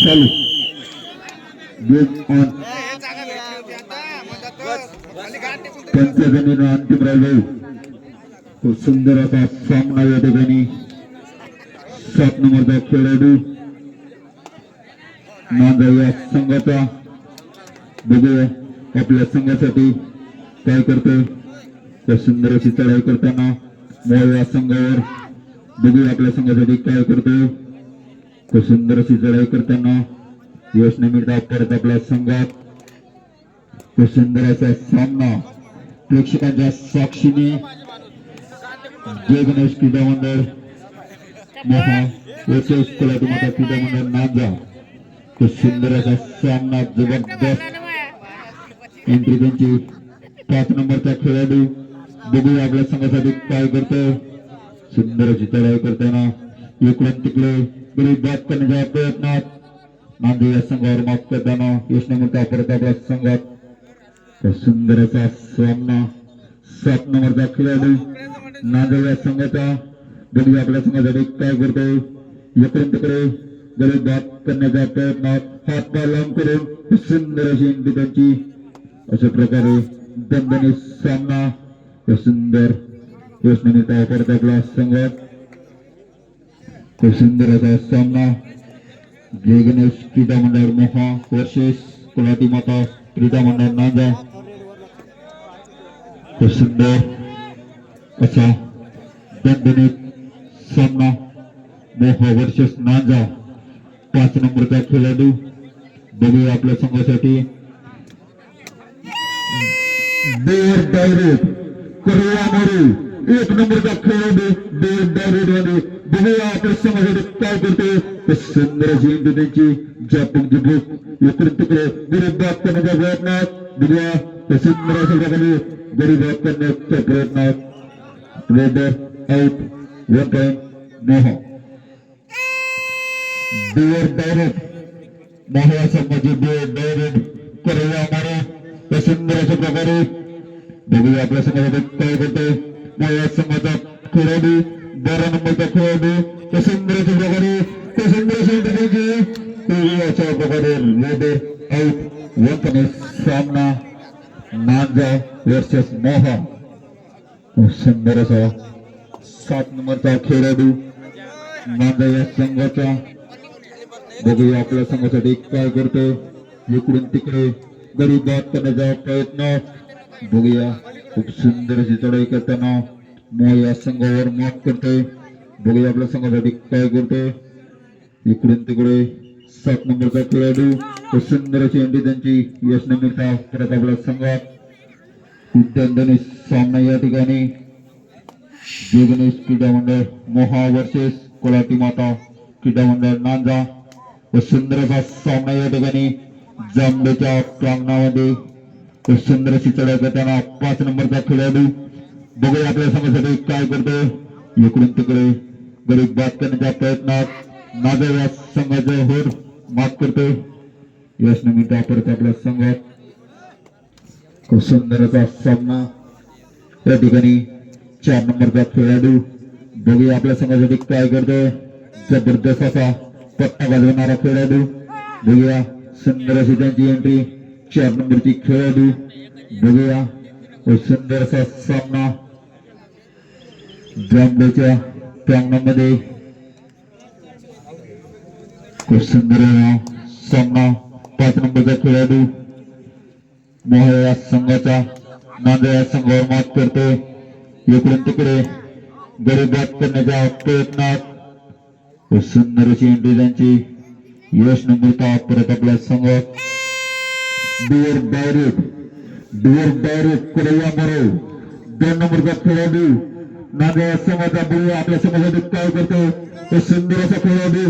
चालू game on पंचजणीनं अंतिम राहिलो खूप सुंदर असा सामना या ठिकाणी 7 नंबरचा खेळाडू नांदा या संघाचा बघूया आपल्या संघासाठी काय करतोय त्या सुंदर अशी चढाई करताना मोह या संघावर बघूया आपल्या संघासाठी काय करतोय तो सुंदर अशी चढाई करताना यश न मिळता परत आपल्या संघात तो सुंदर असा सामना प्रेक्षकांच्या साक्षीने जय गणेश क्रीडा मंडळ मोहा वर्सेस कोल्हाटी माता क्रीडा मंडळ नांजा तो सुंदर असा सामना जबरदस्त एंट्री त्यांची 5 नंबरचा खेळाडू बघूया आपल्या संघासाठी काय करतोय सुंदर अशी चढाई करताना इकडून तिकडे गरीब बाद करण्याच्या प्रयत्नात नांदेड या संघावर मात करताना यश न मिळता परत आपल्या संघात सुंदर असा सामना 7 नंबरचा खेळाडू नांदेड या संघाचा बघूया आपल्या संघासाठी काय करतोय इकडून तिकडे गरीब बाद करण्याच्या प्रयत्नात हात पाय लांब करून सुंदर अशी एंट्री त्यांची अशा प्रकारे दणदणीत सामना सुंदर यश न मिळता परत आपला संघात सुंदर असा सामना जय गणेश क्रीडा मंडळ मोहा वर्सेस कोल्हाटी माता क्रीडा मंडळ नांजा सुंदर असा दणदणीत सामना मोहा वर्सेस नांजा 5 नंबरचा खेळाडू बघूया आपल्या संघासाठी देर डायरेक्ट करूया मारू 1 नंबरचा खेळाडू देर डायरेक्ट मध्ये बघूया आपल्या संघासाठी काय करते सुंदर अशी एंट्री त्यांची जापूक जिबूक इकडे तिकडे गरीब बाद करण्याच्या प्रयत्नात बघूया सुंदर अशा प्रकारे गरीब बाद करण्याच्या प्रयत्नात रेडर आउट 1 पॉइंट मोहा देर डायरेक्ट मोहा संघाची देर डायरेक्ट करूया मारू सुंदर अशा प्रकारे बघूया आपल्या संघासाठी काय करतोय मोहा संघाचा खेळाडू 12 नंबरचा खेळाडू सुंदर अशा प्रकारे सुंदर अशा प्रकारे रेडर आउट 1 पॉइंट सामना नांजा वर्सेस मोहा सुंदर असा 7 नंबरचा खेळाडू नांजा या संघाचा बघूया आपल्या संघासाठी काय करतोय इकडून तिकडे गरीब बाद करण्याचा प्रयत्न बघूया खूप सुंदर अशी चढाई करताना मोह या संघावर मात करतोय बघूया आपल्या संघासाठी काय करतोय इकडून तिकडे 7 नंबरचा खेळाडू सुंदर अशी एंट्री त्यांची यश न मिळता परत आपल्या संघात दणदणीत सामना या ठिकाणी जय गणेश क्रीडा मंडळ मोहा वर्सेस कोल्हाटी माता क्रीडा मंडळ नांजा सुंदर असा सामना या ठिकाणी जांभेच्या प्रांगणामध्ये सुंदर अशी चढाई करताना 5 नंबरचा खेळाडू बघूया आपल्या संघासाठी काय करतोय इकडून तिकडे गरीब बाद करण्याच्या प्रयत्नात नांजा या संघाचा होर मात करतोय यश न मिळता परत आपल्या संघात खूप सुंदर असा सामना या ठिकाणी 4 नंबरचा खेळाडू बघूया आपल्या संघासाठी काय करतोय जबरदस्त असा पट्टा गाजवणारा खेळाडू बघूया सुंदर अशी त्यांची एंट्री 4 नंबरची खेळाडू बघूया सुंदर असा सामना जांभेच्या प्रांगणामध्ये खूप सुंदर सामना 5 नंबरचा खेळाडू मोहा या संघाचा नांदेड या संघावर मात करतोय इकडून तिकडे गरीब बाद करण्याच्या प्रयत्नात सुंदर अशी एंट्री त्यांची यश न मिळता परत आपल्या संघात डिअर डायरेक्ट करूया मारू 2 नंबरचा खेळाडू नांदेड संघाचा बघूया आपल्या संघासाठी काय करतो सुंदर असा खेळाडू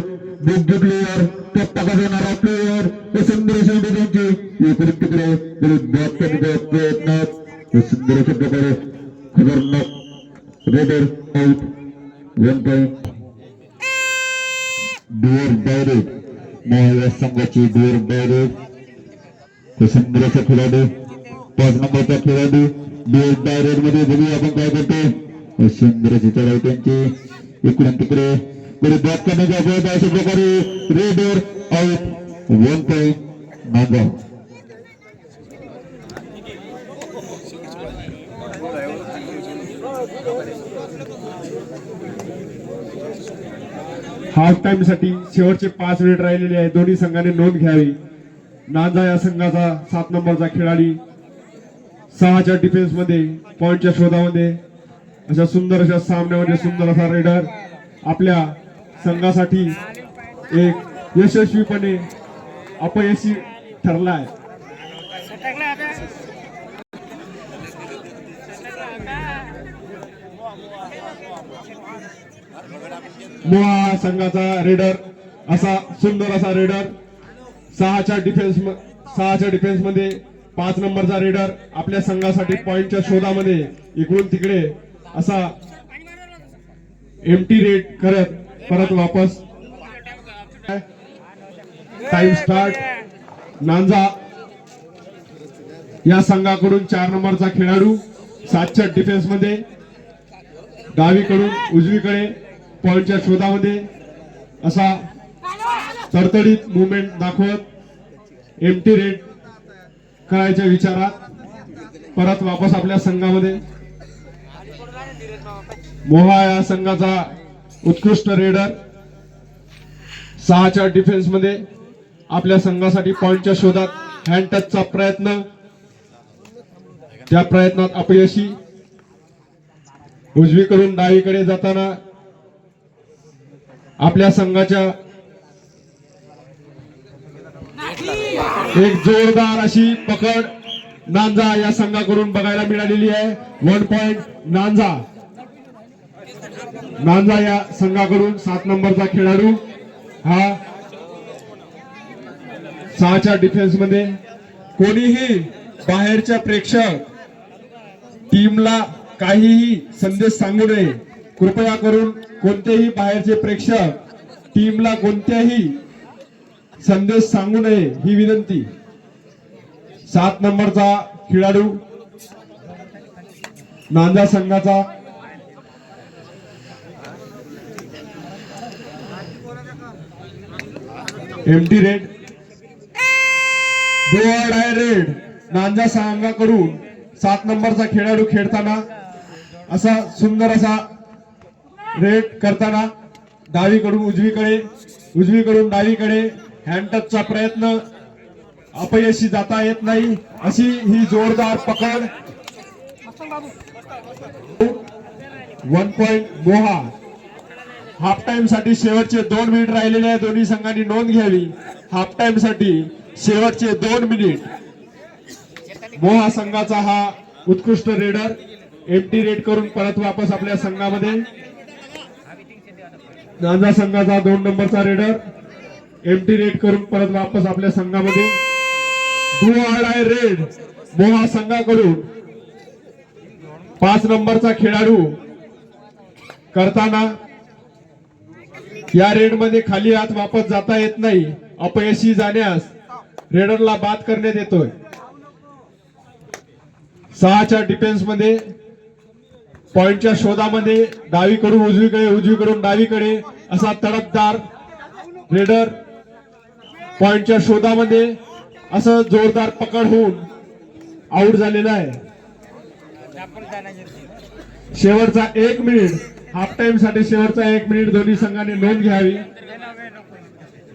योग्य प्लेयर पट्टा गाजवणारा प्लेयर सुंदर अशी एंट्री त्यांची इकडे तिकडे गरीब बाद करण्याच्या प्रयत्नात सुंदर अशा प्रकारे खतरनाक raider out 1 point dear direct मोहा संघाची डिअर डायरेक्ट सुंदर असा खेळाडू 5 नंबरचा खेळाडू डिअर डायरेक्ट मध्ये बघूया आपण काय करतो सुंदर अशी चढाई त्यांची इकडून तिकडे गरीब बाद करण्याचा प्रयत्न अशा प्रकारे raider out 1 point Nandgaon. Half time साठी शेवटचे 5 मिनिट राहिलेले आहे. दोन्ही संघाने नोंद घ्यावी. नांजा या संघाचा 7 नंबरचा खेळाडी 6च्या डिफेन्स मध्ये पॉइंटच्या शोधामध्ये अशा सुंदर अशा सामन्यामध्ये सुंदर असा रेडर आपल्या संघासाठी एक यशस्वीपणे अपयशी ठरलाय. मोहा संघाचा रेडर असा सुंदर असा रेडर 6च्या डिफेन्स मध्ये 5 नंबरचा रेडर आपल्या संघासाठी पॉइंटच्या शोधामध्ये इकडून तिकडे असा एम्प्टी रेड करत परत वापस. Time start. नांजा या संघाकडून 4 नंबरचा खेळाडू 7च्या डिफेन्स मध्ये डावीकडून उजवीकडे पॉइंटच्या शोधामध्ये असा तडतडीत मुवमेंट दाखवत एम्प्टी रेड करायच्या विचारात परत वापस आपल्या संघामध्ये. मोहा या संघाचा उत्कृष्ट रेडर 6च्या डिफेन्स मध्ये आपल्या संघासाठी पॉइंटच्या शोधात हँड टचचा प्रयत्न, त्या प्रयत्नात अपयशी. उजवीकडून डावीकडे जाताना आपल्या संघाच्या एक जोरदार अशी पकड नांजा या संघाकडून बघायला मिळालेली आहे. 1 पॉइंट नांजा या संघाकडून 7 नंबरचा खेळाडू हा 6च्या डिफेन्स मध्ये. कोणीही बाहेरच्या प्रेक्षक टीमला काहीही संदेश सांगू नये. कृपया करून कोणतेही बाहेरचे प्रेक्षक टीमला कोणत्याही संदेश सांगू नये ही विनंती. 7 नंबरचा खेळाडू नांजा संघाचा एम्प्टी रेड. बोर्ड आहे रेड. नांजा संघाकडून 7 नंबरचा खेळाडू खेळताना असा सुंदर असा रेड करताना डावीकडून उजवीकडून डावीकडे हँड टचचा प्रयत्न अपयशी जाता येत नाही. अशी ही जोरदार पकड. 1 पॉइंट मोहा. हाफ टाइम साठी शेवटचे 2 मिनिट राहिलेले आहे. दोन्ही संघांनी नोंद घ्यावी. हाफ टाइम साठी शेवटचे 2 मिनिट. मोहा संघाचा हा उत्कृष्ट रेडर एम्प्टी रेड करून परत वापस आपल्या संघामध्ये. नांजा संघाचा 2 नंबरचा रेडर एम्प्टी रेड करून परत वापस आपल्या संघामध्ये. डुआर आहे रेड. मोहा संघाकडून 5 नंबरचा खेळाडू करताना या रेड मध्ये खाली हात वापस जाता येत नाही. अपयशी जाण्यास रेडरला बाद करण्यात येतोय. 6च्या डिफेन्स मध्ये पॉइंटच्या शोधामध्ये डावीकडून उजवीकडून डावीकडे असा तडफदार रेडर पॉइंटच्या शोधामध्ये असं जोरदार पकड होऊन आउट झालेला आहे. शेवटचा 1 मिनिट. हाफ टाइम साठी शेवटचा 1 मिनिट दोन्ही संघाने नोंद घ्यावी.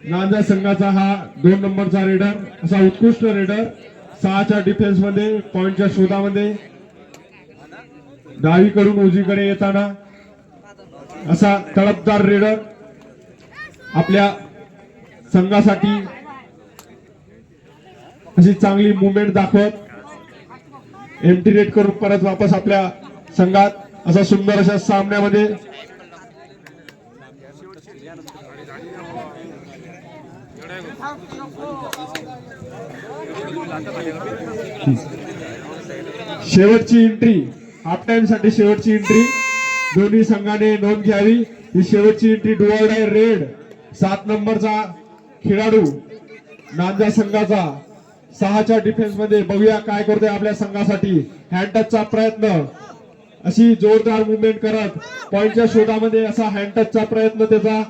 नांजा संघाचा हा 2 नंबरचा रेडर असा उत्कृष्ट रेडर 6च्या डिफेन्स मध्ये पॉइंटच्या शोधामध्ये डावीकडून उजवीकडे येताना असा तडफदार रेडर आपल्या संघासाठी अशी चांगली मुवमेंट दाखवत एम्प्टी रेड करून परत वापस आपल्या संघात असा सुंदर अशा सामन्यामध्ये. शेवटची एंट्री. हाफ टाइम साठी शेवटची एंट्री दोन्ही संघाने नोंद घ्यावी. ही शेवटची एंट्री डुआर आहे रेड. 7 नंबरचा खेळाडू नांजा संघाचा 6च्या डिफेन्स मध्ये. बघूया काय करतोय आपल्या संघासाठी. हँड टचचा प्रयत्न, अशी जोरदार मुवमेंट करत पॉइंटच्या शोधामध्ये असा हँड टचचा प्रयत्न त्याचा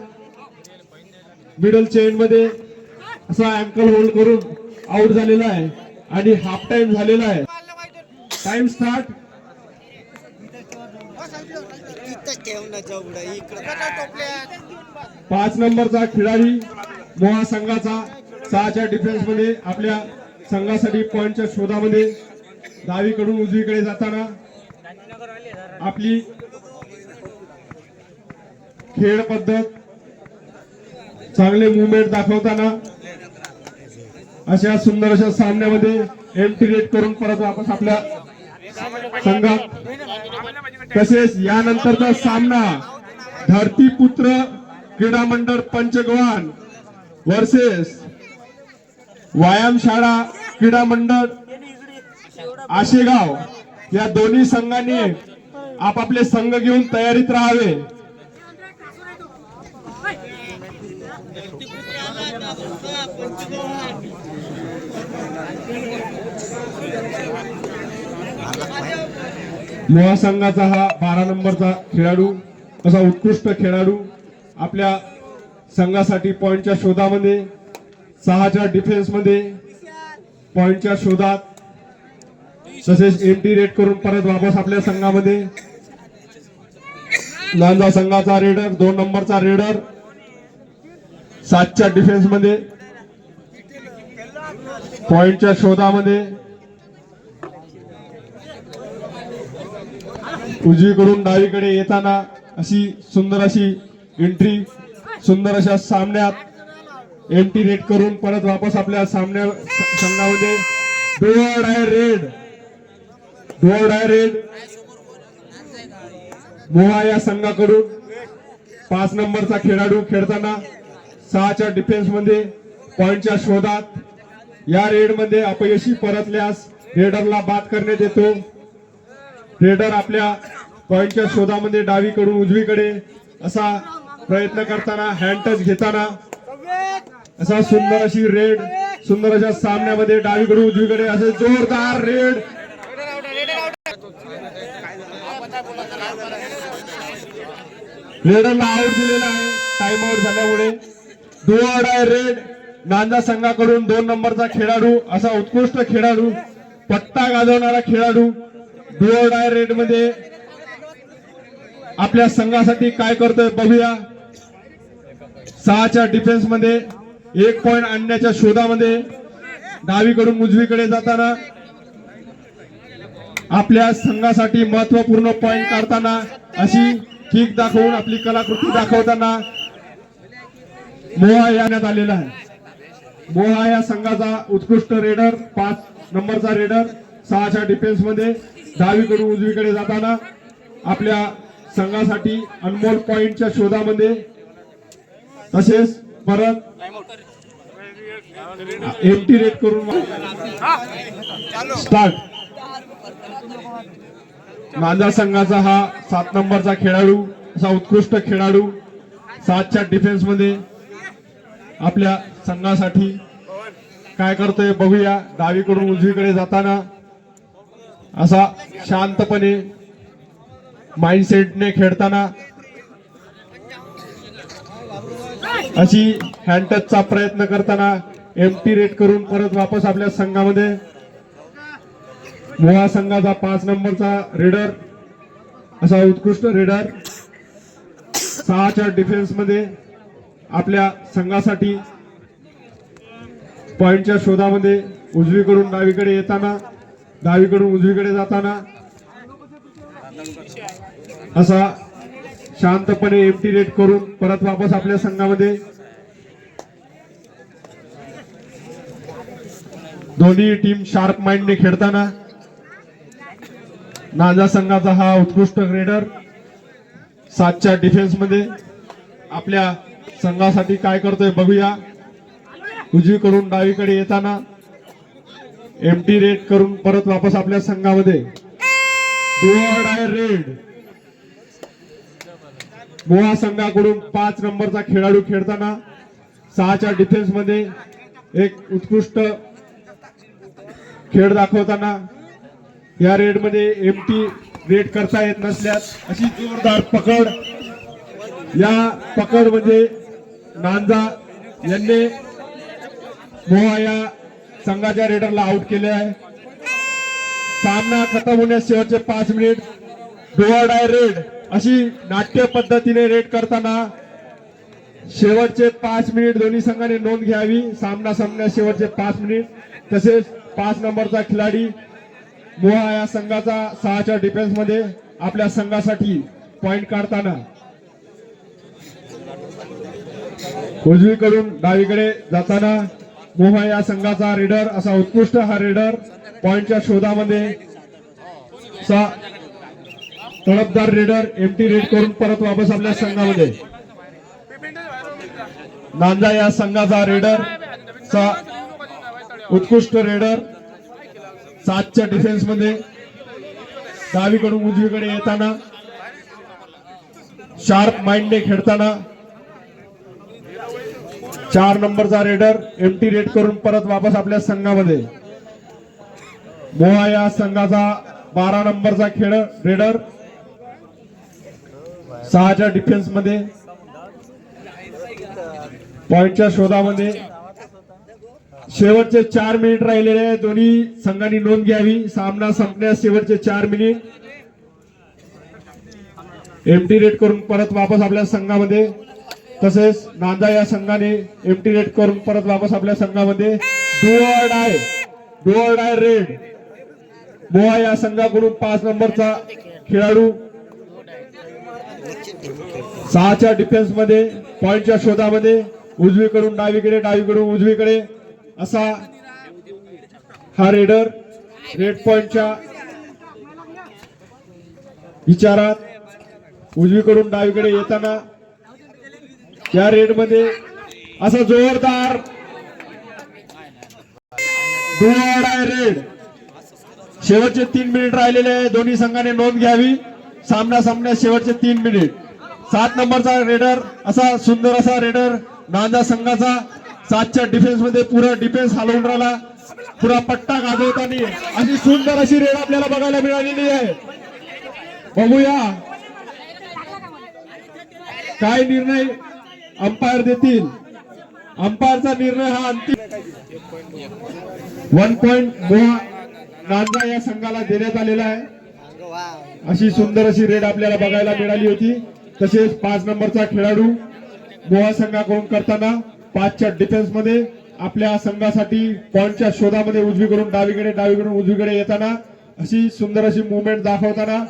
मिडल चेन मध्ये असा अँकल होल्ड करून आउट झालेला आहे आणि हाफ टाइम झालेला आहे. Time start. पाच नंबरचा खेळाडी मोहा संघाचा 6च्या डिफेन्स मध्ये आपल्या संघासाठी पॉइंटच्या शोधामध्ये डावीकडून उजवीकडे जाताना आपली खेळ पद्धत चांगले मुवमेंट दाखवताना अशा सुंदर अशा सामन्यामध्ये एम्प्टी रेट करून परत वापस आपल्या संघात. तसेच यानंतरचा सामना धरतीपुत्र क्रीडा मंडळ पंचगव्हाण वर्सेस व्यायामशाळा क्रीडा मंडळ आशेगाव या दोन्ही संघांनी आपापले संघ घेऊन तयारीत राहावे. मोहा संघाचा हा 12 नंबरचा खेळाडू असा उत्कृष्ट खेळाडू आपल्या संघासाठी पॉइंटच्या शोधामध्ये 6च्या डिफेन्स मध्ये पॉइंटच्या शोधात तसेच एम्प्टी रेट करून परत वापस आपल्या संघामध्ये. नांदा संघाचा रेडर 2 नंबरचा रेडर 7च्या डिफेन्स मध्ये पॉइंटच्या शोधामध्ये उजवीकडून डावीकडे येताना अशी सुंदर अशी एंट्री. सुंदर अशा सामन्यात एम्प्टी रेट करून परत वापस आपल्या संघामध्ये. डुअर डाय रेड मोहा या संघाकडून 5 नंबरचा खेळाडू खेळताना 6च्या डिफेन्स मध्ये पॉइंटच्या शोधात. या रेड मध्ये अपयशी परतल्यास रेडरला बाद करण्यात येतो. रेडर आपल्या पॉइंटच्या शोधामध्ये डावीकडून उजवीकडे असा प्रयत्न करताना हँड टच घेताना असा सुंदर अशी रेड. सुंदर अशा सामन्यामध्ये डावीकडून उजवीकडे असे जोरदार रेड. रेडरला आउट दिलेला आहे टाइम आउट झाल्यामुळे. डुअर डाय रेड नांदा संघाकडून 2 नंबरचा खेळाडू असा उत्कृष्ट खेळाडू पट्टा गाजवणारा खेळाडू डुअर डाय रेड मध्ये आपल्या संघासाठी काय करतोय बघूया. 6च्या डिफेन्स मध्ये 1 पॉइंट आणण्याच्या शोधामध्ये डावीकडून उजवीकडे जाताना आपल्या संघासाठी महत्वपूर्ण पॉइंट काढताना अशी किक दाखवून आपली कलाकृती दाखवताना मोहा याण्यात आलेला आहे. मोहा या संघाचा उत्कृष्ट रेडर 5 नंबरचा रेडर 6च्या डिफेन्स मध्ये डावीकडून उजवीकडे जाताना आपल्या संघासाठी अनमोल पॉइंटच्या शोधामध्ये तसेच परत एम्प्टी रेट करून स्टार्ट. नांदा संघाचा हा 7 नंबरचा खेळाडू असा उत्कृष्ट खेळाडू 7च्या डिफेन्स मध्ये आपल्या संघासाठी काय करतोय बघूया. डावीकडून उजवीकडे जाताना असा शांतपणे माइंडसेटने खेळताना अशी हँड टचचा प्रयत्न करताना एम्प्टी रेट करून परत वापस आपल्या संघामध्ये. मोहा संघाचा 5 नंबरचा रेडर असा उत्कृष्ट रेडर 6च्या डिफेन्स मध्ये आपल्या संघासाठी पॉइंटच्या शोधामध्ये उजवीकडून डावीकडे येताना डावीकडून उजवीकडे जाताना असा शांतपणे एम्प्टी रेट करून परत वापस आपल्या संघामध्ये. दोन्ही टीम शार्प माइंडने खेळताना नांदा संघाचा हा उत्कृष्ट रेडर 7च्या डिफेन्स मध्ये आपल्या संघासाठी काय करतोय बघूया. उजवीकडून डावीकडे येताना एम्प्टी रेट करून परत वापस आपल्या संघामध्ये. डुअर डाय रेड मोहा संघाकडून 5 नंबरचा खेळाडू खेळताना 6च्या डिफेन्स मध्ये एक उत्कृष्ट खेळ दाखवताना या रेड मध्ये एम्प्टी रेट करता येत नसल्यास अशी जोरदार पकड. या पकड म्हणजे नांदा यांनी मोहा या संघाच्या रेडरला आउट केले आहे. सामना खतम होण्यास शेवटचे 5 minute. Do or die red अशी नाट्य पद्धतीने रेड करताना शेवटचे 5 मिनिट दोन्ही संघाने नोंद घ्यावी. सामना संपण्यास शेवटचे 5 मिनिट. तसेच 5 नंबरचा खिलाडी मोहा या संघाचा 6च्या डिफेन्स मध्ये आपल्या संघासाठी पॉइंट काढताना उजवीकडून डावीकडे जाताना मोहा या संघाचा रेडर असा उत्कृष्ट हा रेडर पॉइंटच्या शोधामध्ये तडफदार रेडर एमटी रेड करून परत वापस आपल्या संघामध्ये. नांजा या संघाचा रेडर उत्कृष्ट रेडर 7च्या डिफेन्स मध्ये डावीकडून उजवीकडे येताना शार्प माइंडने खेळताना 4 नंबरचा रेडर एमटी रेड करून परत वापस आपल्या संघामध्ये. मोहा या संघाचा 12 नंबरचा खेळ रेडर 6च्या डिफेन्स मध्ये पॉइंटच्या शोधामध्ये. शेवटचे 4 मिनिट राहिलेले दोन्ही संघांनी नोंद घ्यावी. सामना संपण्यास शेवटचे 4 मिनिट. एमटी रेड करून परत वापस आपल्या संघामध्ये. तसेच नांदा या संघाने एमटी रेड करून परत वापस आपल्या संघामध्ये. डू ऑर डाय रेड मोहा या संघाकडून 5 नंबरचा खेळाडू 6च्या डिफेन्स मध्ये पॉइंटच्या शोधामध्ये उजवीकडून डावीकडे डावीकडून उजवीकडे असा हा रेडर रेड पॉइंटच्या विचारात उजवीकडून डावीकडे येताना या रेड मध्ये असा जोरदार डू ऑर डाय रेड. शेवटचे 3 मिनिट राहिलेले आहे. दोन्ही संघाने नोंद घ्यावी. सामना संपण्यास शेवटचे 3 मिनिट. 7 नंबरचा रेडर असा सुंदर असा रेडर नांदा संघाचा 7च्या डिफेन्स मध्ये पुरा डिफेन्स हलवून राहिला. पुरा पट्टा गाजवताना अशी सुंदर अशी रेड आपल्याला बघायला मिळालेली आहे. बघूया काय निर्णय अंपायर देतील. अंपायरचा निर्णय हा अंतिम. 1 पॉइंट मोहा नांदा या संघाला देण्यात आलेला आहे. अशी सुंदर अशी रेड आपल्याला बघायला मिळाली होती. तसेच 5 नंबरचा खेळाडू मोहा संघाकडून करताना 5च्या डिफेन्स मध्ये आपल्या संघासाठी पॉइंटच्या शोधामध्ये उजवीकडून डावीकडे डावीकडून उजवीकडे येताना अशी सुंदर अशी मुवमेंट दाखवताना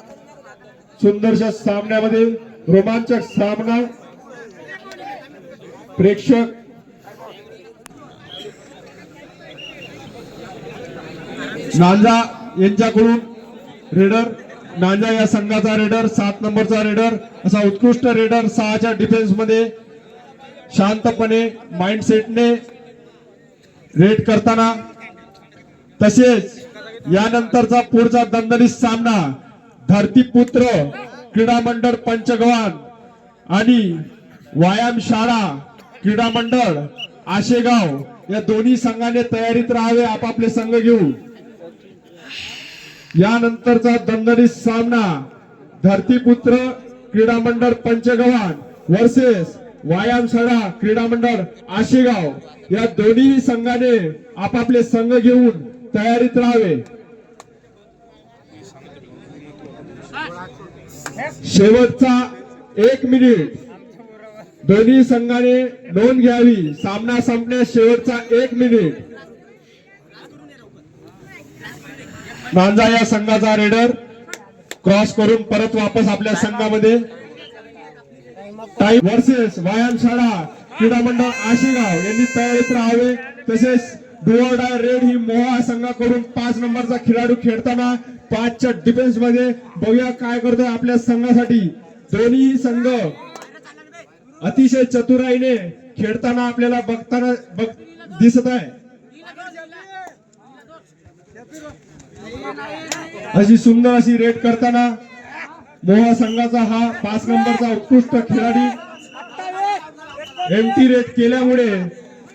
सुंदरशा सामन्यामध्ये रोमांचक सामना प्रेक्षक नांजा यांच्याकडून रेडर नांजा या संघाचा रेडर 7 नंबरचा रेडर असा उत्कृष्ट रेडर 6च्या डिफेन्स मध्ये शांतपणे माइंडसेटने रेड करताना. तसेच यानंतरचा पुढचा दणदणीत सामना धरतीपुत्र क्रीडा मंडळ पंचगव्हाण आणि व्यायाम शाळा क्रीडा मंडळ आशेगाव या दोन्ही संघाने तयारीत राहावे आपापले संघ घेऊन. यानंतरचा दणदणीत सामना धरतीपुत्र क्रीडा मंडळ पंचगव्हाण वर्सेस व्यायामशाळा क्रीडा मंडळ आशेगाव या दोन्ही संघाने आपापले संघ घेऊन तयारीत राहावे. शेवटचा 1 मिनिट दोन्ही संघाने नोंद घ्यावी. सामना संपण्यास शेवटचा 1 मिनिट. नांजा या संघाचा रेडर क्रॉस करून परत वापस आपल्या संघामध्ये. टाइम वर्सेस व्यायामशाळा क्रीडा मंडळ आशेगाव यांनी तयारीत राहावे. तसेच डू ऑर डाय रेड ही मोहा संघाकडून 5 नंबरचा खेळाडू खेळताना 5च्या डिफेन्स मध्ये. बघूया काय करतोय आपल्या संघासाठी. दोन्ही संघ अतिशय चतुराईने खेळताना आपल्याला बघताना दिसत आहे. अशी सुंदर अशी रेड करताना मोहा संघाचा हा 5 नंबरचा उत्कृष्ट खेळाडी एमटी रेड केल्यामुळे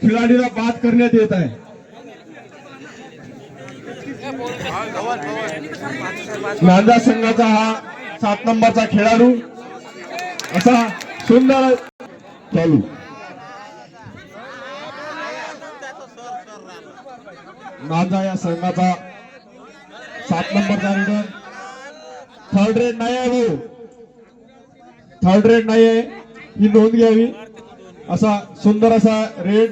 खेळाडीला बाद करण्यात येत आहे. नांदा संघाचा हा 7 नंबरचा खेळाडू असा सुंदर चालू नांजा या संघाचा 7 नंबरचा रेडर. थर्ड रेड नाही आहे भाऊ, थर्ड रेड नाही आहे, ही नोंद घ्यावी. असा सुंदर असा रेड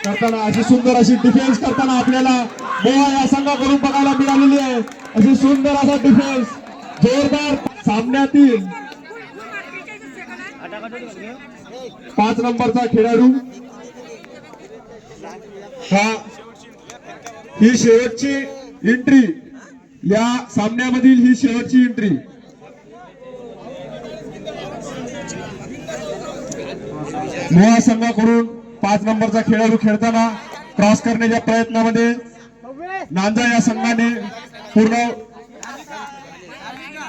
करताना, अशी सुंदर अशी डिफेन्स करताना आपल्याला मोहा या संघाकडून बघायला मिळालेली आहे. अशी सुंदर असा डिफेन्स जोरदार सामन्यातील 5 नंबरचा खेळाडू हा, ही शेवटची एंट्री, या सामन्यामधील ही शेवटची एंट्री. मोहा संघाकडून 5 नंबरचा खेळाडू खेळताना क्रॉस करण्याच्या प्रयत्नामध्ये नांजा या संघाने पूर्ण